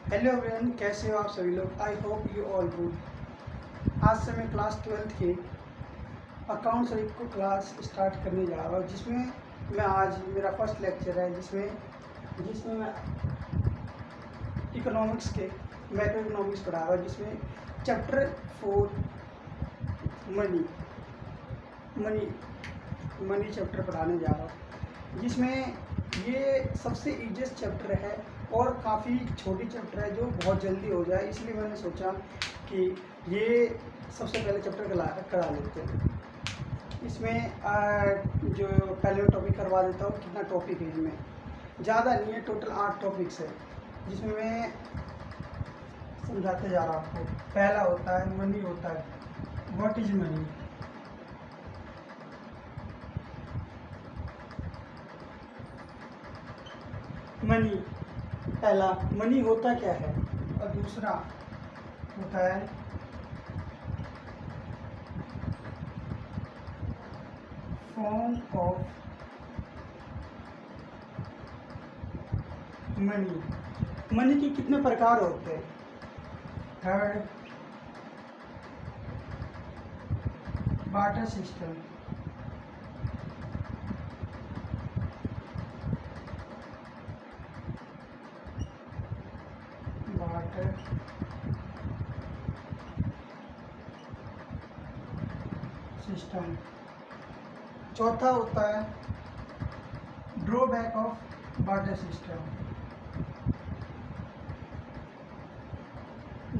Hello everyone, कैसे हो आप सभी लोग। I hope you all good. आज से मैं क्लास 12th के अकाउंट्स को क्लास स्टार्ट करने जा रहा हूँ, जिसमें मैं आज मेरा फर्स्ट लेक्चर है, जिसमें मैं इकोनॉमिक्स के मैक्रो इकोनॉमिक्स पढ़ा रहा हूँ, जिसमें chapter 4 money money money chapter पढ़ाने जा रहा हूँ, जिसमें ये सबसे ईजीएस्ट चैप्टर है और काफ़ी छोटी चैप्टर है जो बहुत जल्दी हो जाए, इसलिए मैंने सोचा कि ये सबसे पहले चैप्टर करा लेते हैं। इसमें जो पहले मैं टॉपिक करवा देता हूँ। कितना टॉपिक है इसमें, ज़्यादा नहीं है, टोटल 8 टॉपिक्स है, जिसमें मैं समझाते जा रहा हूँ आपको। पहला होता है मनी होता है, व्हाट इज मनी। मनी, पहला मनी होता क्या है, और दूसरा होता है फॉर्म ऑफ मनी। मनी के कितने प्रकार होते हैं। Third, barter system. Barter system. चौथा होता है drawback of barter system.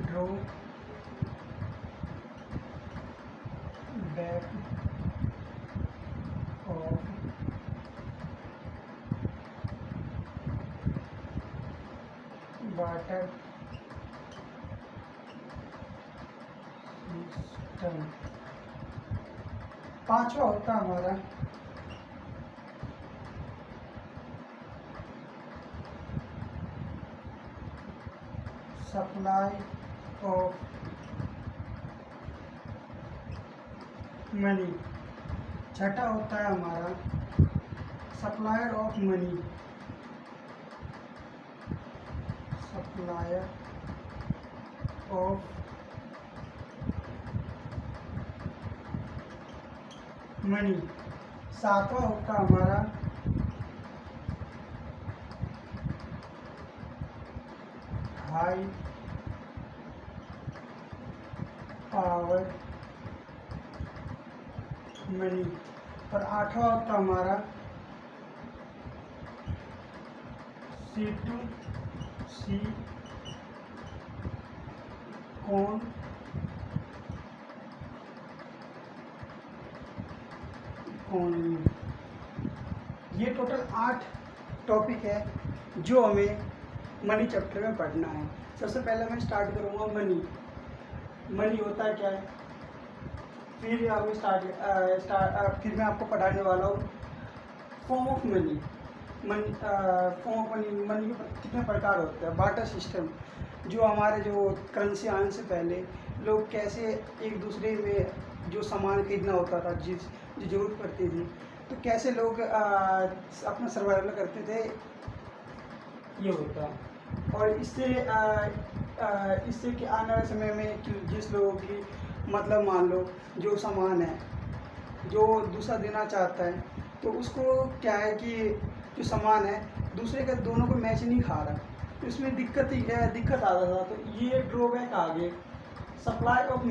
Drawback of barter system. पांचवा होता है हमारा सप्लाई ऑफ मनी। छठा होता है हमारा supplier of money. Supplier of money. सातवां होता है हमारा हाई पावर मनी। और आठवां होता है हमारा C2C कौन ये टोटल 8 टॉपिक है जो हमें मनी चैप्टर में पढ़ना है। सबसे पहले मैं स्टार्ट करूँगा मनी। मनी होता है क्या है, फिर हम फिर मैं आपको पढ़ाने वाला हूँ form of money. Form of money के कितने प्रकार होते हैं। बार्टर सिस्टम, जो हमारे जो करेंसी आने से पहले लोग कैसे एक दूसरे में जो सामान खरीदना होता था, जो जरूरत पड़ती थी, तो कैसे लोग अपना सर्वाइवल करते थे, ये होता है। और इससे कि आने वाले समय में जिस लोगों की मतलब मान लो जो सामान है जो दूसरा देना चाहता है, तो उसको क्या है कि जो सामान है दूसरे का दोनों को मैच नहीं खा रहा, तो इसमें दिक्कत आता था। तो ये ड्रॉबैक आ गए। सप्लाई ऑफ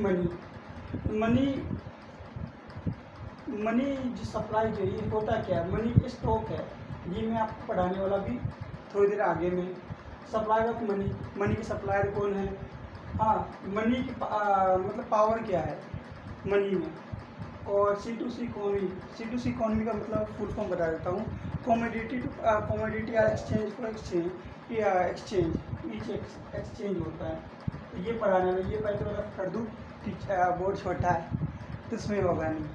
मनी जो सप्लाई जो ये होता क्या है, मनी स्टॉक है। ये मैं आपको पढ़ाने वाला भी थोड़ी देर आगे में। सप्लाई ऑफ मनी की सप्लायर कौन है। हाँ, मनी की मतलब पावर क्या है मनी में। और C2C इकोनॉमी का मतलब फुल फॉर्म बता देता हूँ। कॉमोडिटी या एक्सचेंज फॉर एक्सचेंज होता है। तो ये पढ़ाने में ये पहले तो कर दूँ, बोर्ड छोटा है तो इसमें होगा नहीं।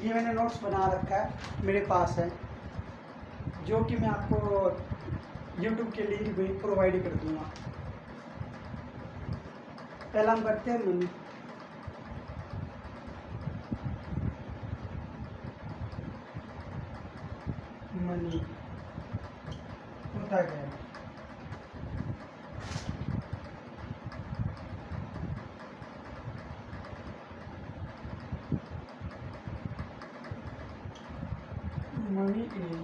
ये मैंने नोट्स बना रखा है, मेरे पास है। जो कि मैं आपको YouTube के लिंक भी प्रोवाइड कर दूंगा। पहला हम करते हैं मनी। मनी होता क्या है? Money is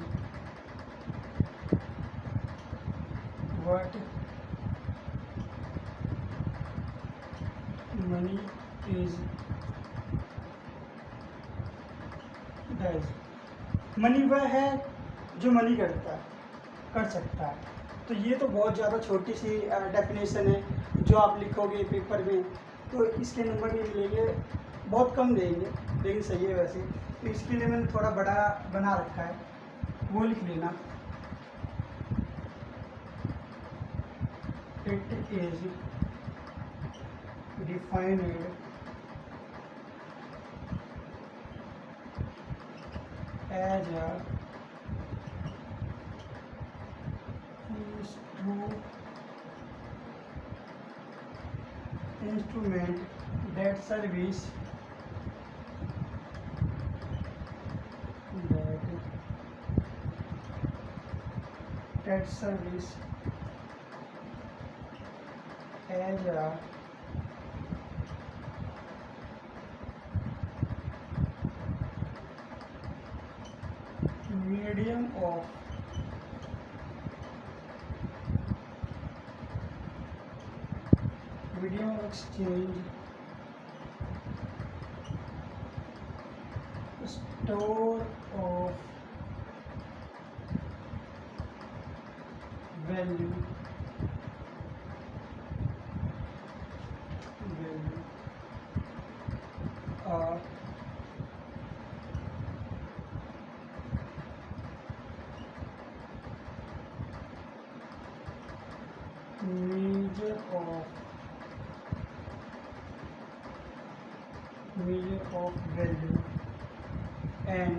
what money is does। Money वह है जो मनी करता है, कर सकता है। तो ये तो बहुत ज़्यादा छोटी सी डेफिनेशन है जो आप लिखोगे पेपर में तो इसके नंबर नहीं मिलेंगे, बहुत कम देंगे, लेकिन सही है वैसे। तो इसके लिए मैंने थोड़ा बड़ा बना रखा है, वो लिख लेना। It is defined as a instrument that service as a medium of exchange, store of value, measure of value and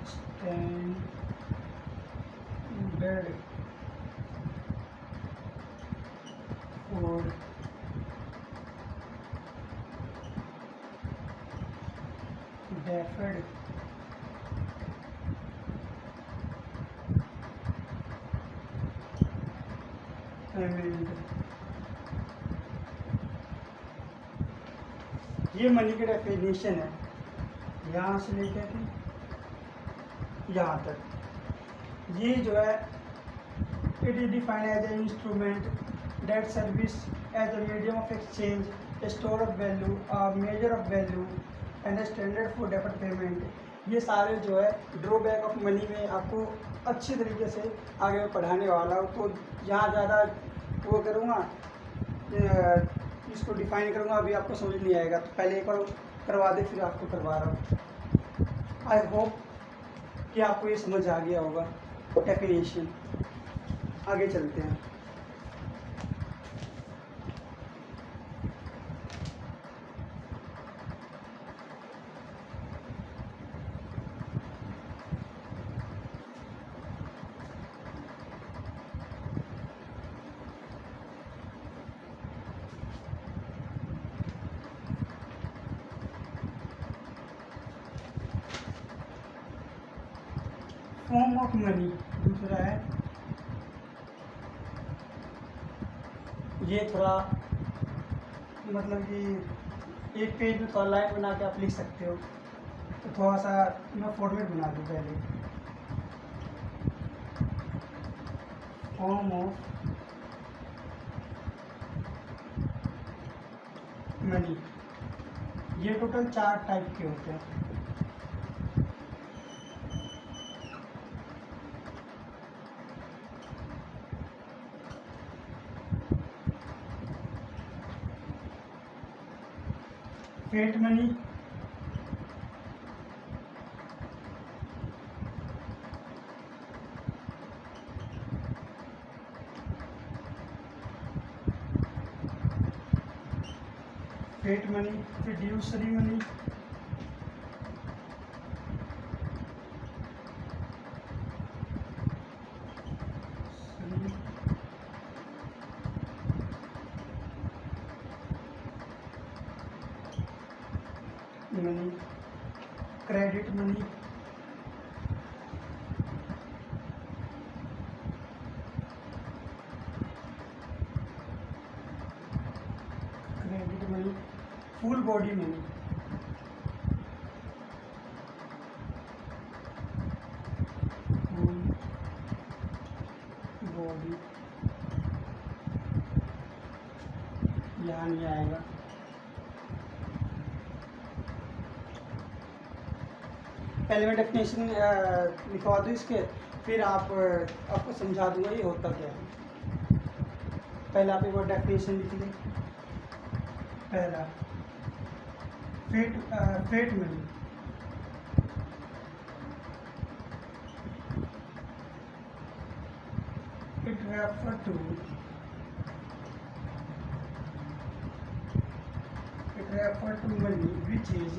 standard for deferred payment। ये मनी की डेफिनेशन है, यहाँ से लेकर के यहाँ तक। ये जो है it is defined as a instrument that service as a medium of exchange, a store of value, a measure of value and a standard for deferred payment. ये सारे जो है ड्रॉबैक ऑफ मनी में आपको अच्छी तरीके से आगे पढ़ाने वाला हूँ। तो यहाँ ज़्यादा वो करूँगा, इसको डिफाइन करूँगा, अभी आपको समझ नहीं आएगा। तो पहले एक बार करवा दे, फिर आपको करवा रहा हूँ। आई होप कि आपको ये समझ आ गया होगा डेफिनेशन। आगे चलते हैं। फॉर्म ऑफ मनी दूसरा है, ये थोड़ा मतलब कि एक पेज में थोड़ा लाइन बना के आप लिख सकते हो। तो थोड़ा सा मैं फॉर्मेट बना दूँ पहले। फॉर्म ऑफ मनी, ये टोटल 4 टाइप के होते हैं। Fiat money, fiat money, fiduciary money, money, credit money, full body money, full body यहाँ नहीं आएगा। पहले मैं डेफिनेशन लिखवा दूँ इसके, फिर आपको समझा दूंगा ये होता क्या है। पहले आप एक बार डेफिनेशन लिख लें। पहला fiat money, it refer to money which is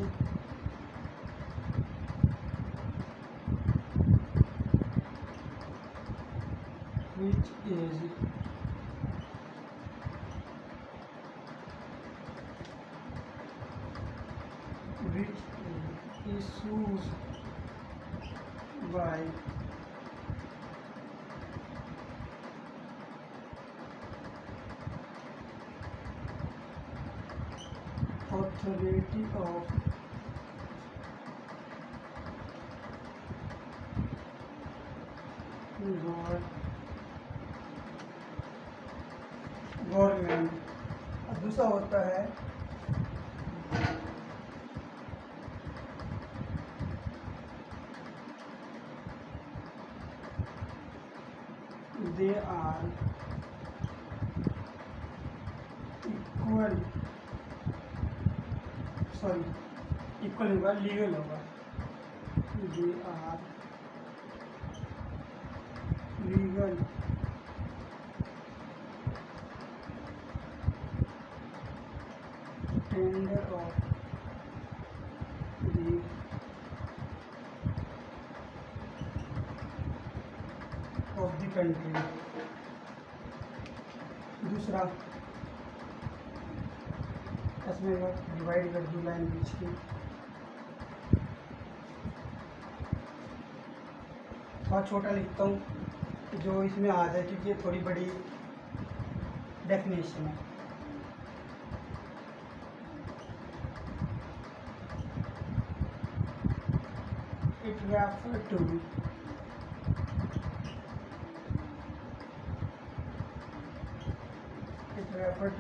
issued by authority of government. दूसरा होता है they are equal, इक्वल होगा, लीगल होगा। they are legal tender of the country. दूसरा इसमें डिवाइड कर दूँ लाइन बीच की, थोड़ा छोटा लिखता हूँ जो इसमें आ जाए क्योंकि ये थोड़ी बड़ी डेफिनेशन है। It refer to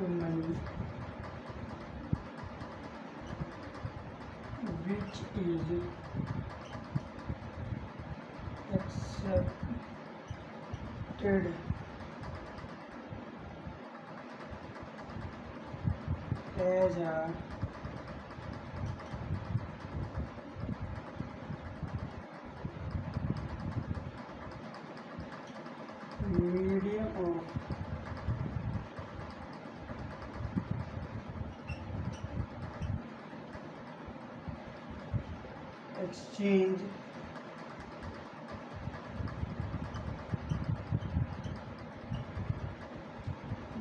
money which is accepted as a medium of exchange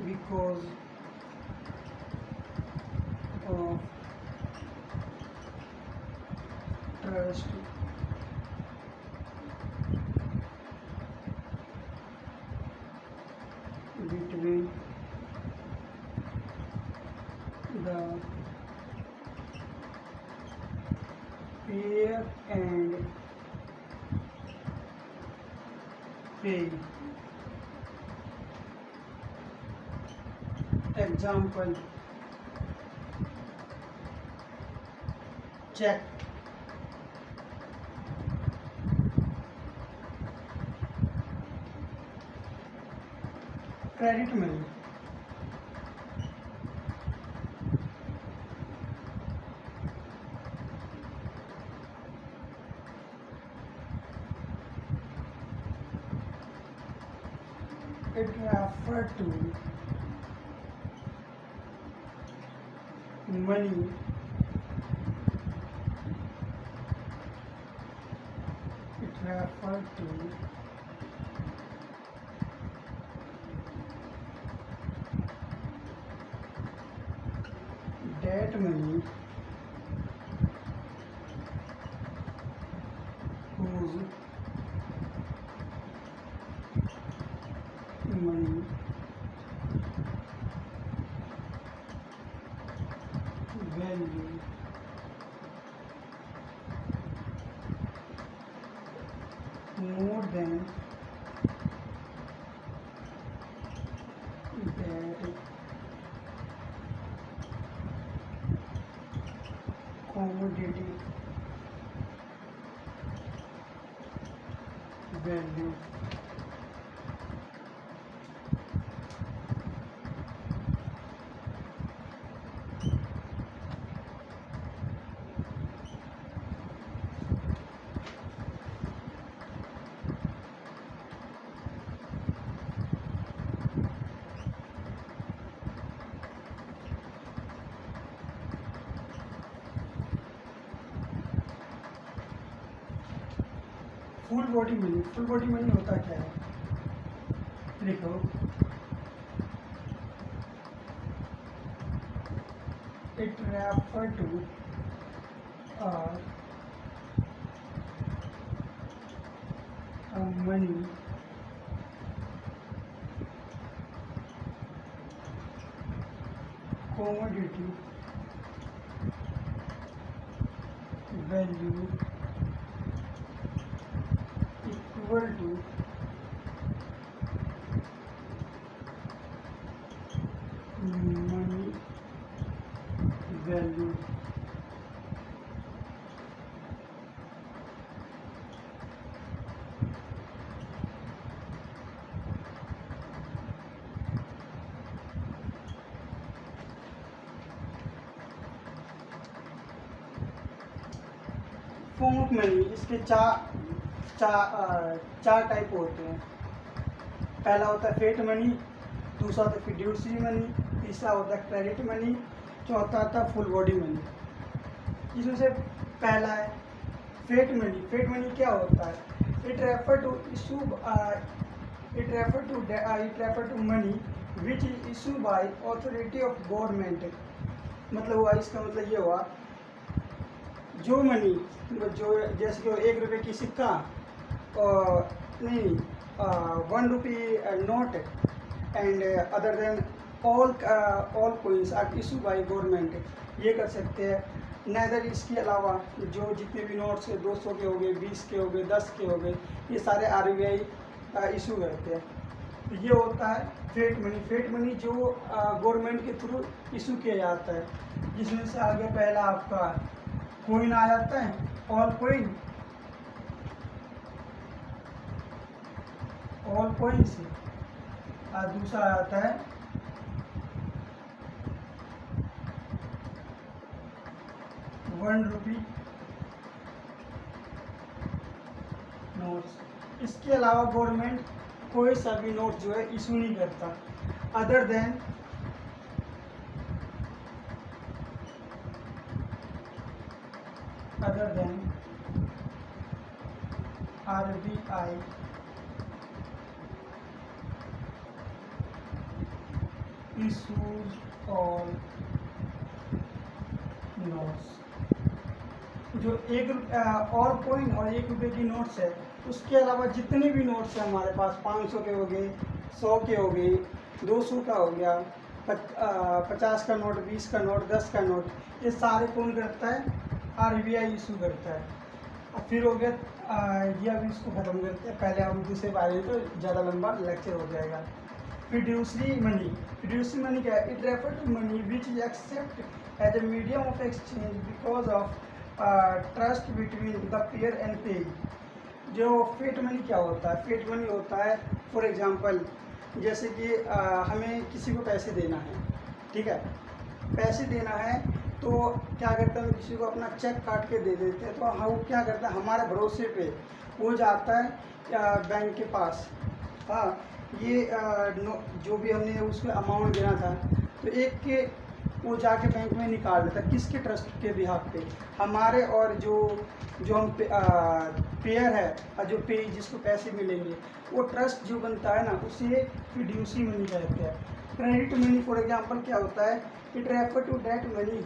because of trust between the payer and pay. Example: check, credit money, it refers to money it refers to debt money commodity value. Full body money होता क्या है, देखो it refer to money commodity value equal to money value। Form of money, इसके चार type होते हैं। पहला होता है फेट मनी, दूसरा होता है फिड्यूशियरी मनी, तीसरा होता है क्रेडिट मनी, चौथा आता है फुल बॉडी मनी। इसमें से पहला है फेट मनी। फेट मनी क्या होता है? It refer to money which is issue by authority of government. मतलब हुआ, इसका मतलब ये हुआ जो मनी, जो जैसे कि 1 रुपये की सिक्का और नहीं 1 रुपये note and other than all coins are issue by government, ये कर सकते हैं। नैदर इसके अलावा जो जितने भी नोट्स 200 के हो गए, 20 के हो गए, 10 के हो गए, ये सारे RBI इशू करते हैं। तो ये होता है फेट मनी। फेट मनी जो गवर्नमेंट के थ्रू इशू किया जाता है, जिसमें से आगे पहला आपका कोइन आ जाता है, ऑल कोइंस। दूसरा आता है ₹1 नोट्स। इसके अलावा गवर्नमेंट कोई सा भी नोट जो है इशू नहीं करता other than RBI issues all notes। जो और कोइन और 1 रुपये की नोट्स है, उसके अलावा जितने भी नोट्स हैं हमारे पास, 500 के हो गए, 100 के हो गए, 200 का हो गया, 50 का नोट, 20 का नोट, 10 का नोट, ये सारे कौन करता है? RBI इशू करता है। अब फिर हो गया ये, अभी इसको ख़त्म करते हैं, पहले हम दूसरे बारे तो ज़्यादा लंबा लेक्चर हो जाएगा। Fiduciary money. फिड्यूशरी मनी क्या है? It refer to money which is accept as a medium of exchange because of trust between the payer and payee. जो फेट मनी क्या होता है? फेट मनी होता है फॉर एग्जांपल, जैसे कि हमें किसी को पैसे देना है, ठीक है, पैसे देना है तो क्या करते हैं, हम किसी को अपना चेक काट के दे देते हैं, तो हम क्या करते हैं, हमारे भरोसे पे वो जाता है बैंक के पास। हाँ, ये जो भी हमने उसमें अमाउंट देना था, तो एक के वो जाके बैंक में निकाल देता है। किसके? ट्रस्ट के बिहाफ पे, हमारे और जो हम पेयर है और जो पे जिसको पैसे मिलेंगे, वो ट्रस्ट जो बनता है ना, उसे फिड्यूशरी मनी कहते हैं। क्रेडिट मनी फॉर एग्जांपल क्या होता है? It refer to that money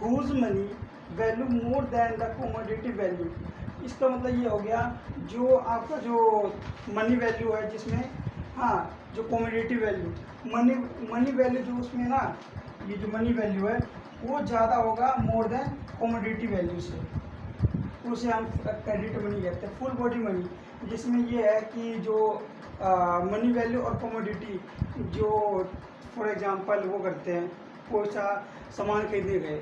whose money value more than the commodity value. इसका मतलब ये हो गया, जो आपका जो मनी वैल्यू है, जिसमें हाँ जो कमोडिटी वैल्यू, मनी वैल्यू जो उसमें ना, ये जो मनी वैल्यू है वो ज़्यादा होगा मोर देन कमोडिटी वैल्यू से, उसे हम क्रेडिट मनी कहते हैं। फुल बॉडी मनी, जिसमें ये है कि जो मनी वैल्यू और कमोडिटी जो फॉर एग्जांपल वो करते हैं, कोई सा सामान खरीदने गए,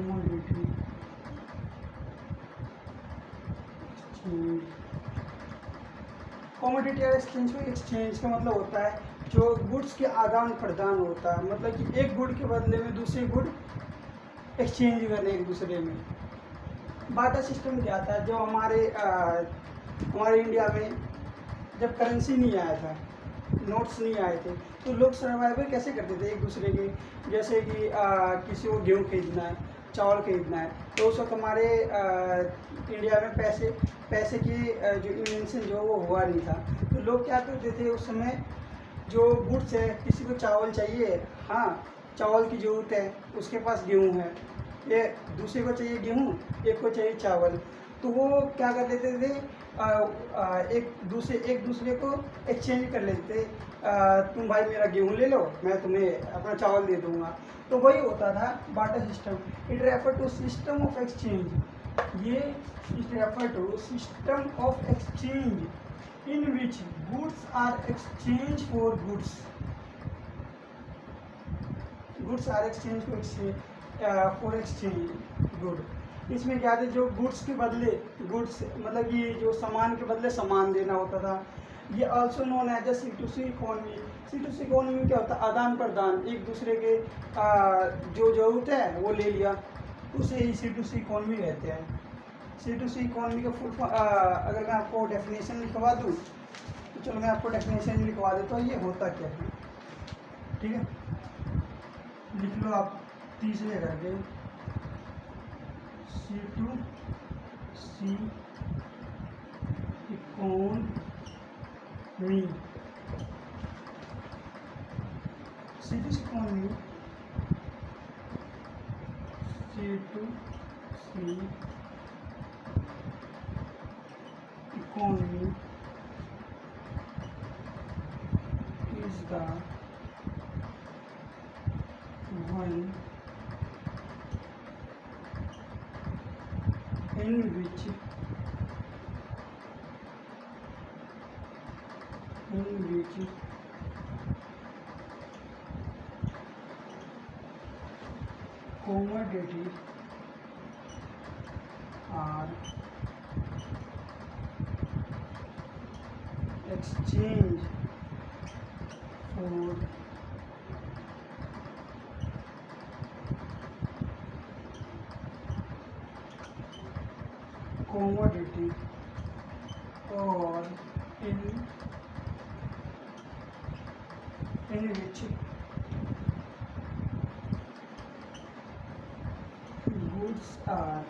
कमोडिटी कमोडिटी एक्सचेंज में एक्सचेंज का मतलब होता है जो गुड्स के आदान प्रदान होता है, मतलब कि एक गुड के बदले में दूसरे गुड एक्सचेंज करने एक दूसरे में। बाटा सिस्टम क्या था, जो हमारे इंडिया में जब करेंसी नहीं आया था, नोट्स नहीं आए थे, तो लोग सर्वाइवल कैसे करते थे एक दूसरे के। जैसे कि किसी को गेहूँ खरीदना है, चावल खरीदना है, तो उस वक्त हमारे इंडिया में पैसे की जो इन्वेंशन जो वो हुआ नहीं था, तो लोग क्या करते थे उस समय, जो गुड्स है, किसी को चावल चाहिए, हाँ चावल की ज़रूरत है, उसके पास गेहूँ है, ये दूसरे को चाहिए गेहूँ, एक को चाहिए चावल, तो वो क्या कर लेते थे, एक दूसरे को एक्सचेंज कर लेते। तुम भाई मेरा गेहूँ ले लो, मैं तुम्हें अपना चावल दे दूँगा। तो वही होता था barter system. It refer to system of exchange, ये it refer to system of exchange in which goods are exchange for goods are exchange for exchange good. इसमें क्या था, जो गुड्स के बदले गुड्स, मतलब कि जो सामान के बदले सामान देना होता था। ये also known as a C2C economy. C2C economy क्या होता है, आदान प्रदान, एक दूसरे के जो जरूरत है वो ले लिया, उसे ही C2C इकोनॉमी कहते हैं। C2C इकोनॉमी का फुल अगर मैं आपको डेफिनेशन लिखवा दूँ, तो चलो मैं आपको डेफिनेशन लिखवा देता हूँ, ये होता क्या है, ठीक है, लिख लो आप तीसरे करके। C2C economy, C2C economy, C2C economy is the one in which commodities are exchanged for commodity or in which goods are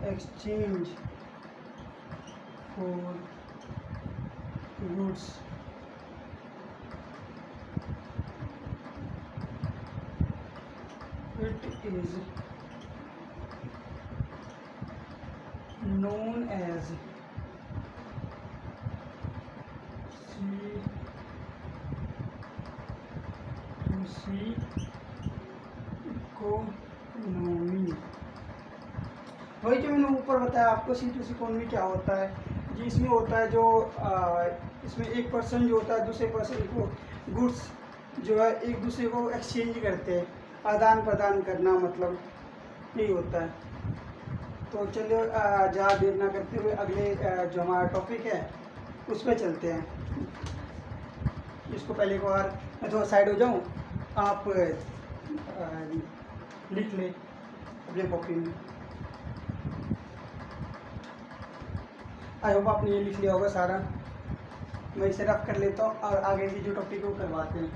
exchanged for goods it is known as C2C economy. वही जो मैंने ऊपर बताया आपको, C2C इकोनॉमी क्या होता है जी। इसमें होता है जो इसमें एक पर्सन जो होता है दूसरे पर्सन को गुड्स जो है एक दूसरे को एक्सचेंज करते हैं, आदान प्रदान करना, मतलब यही होता है। तो चलिए ज़्यादा देर ना करते हुए अगले जो हमारा टॉपिक है उस पर चलते हैं। इसको पहले एक बार मैं थोड़ा साइड हो जाऊँ, आप लिख लें अपने कॉपी में। आई होप आपने ये लिख लिया होगा सारा। मैं इसे रफ कर लेता हूँ और आगे की जो टॉपिक है वो करवाते हैं।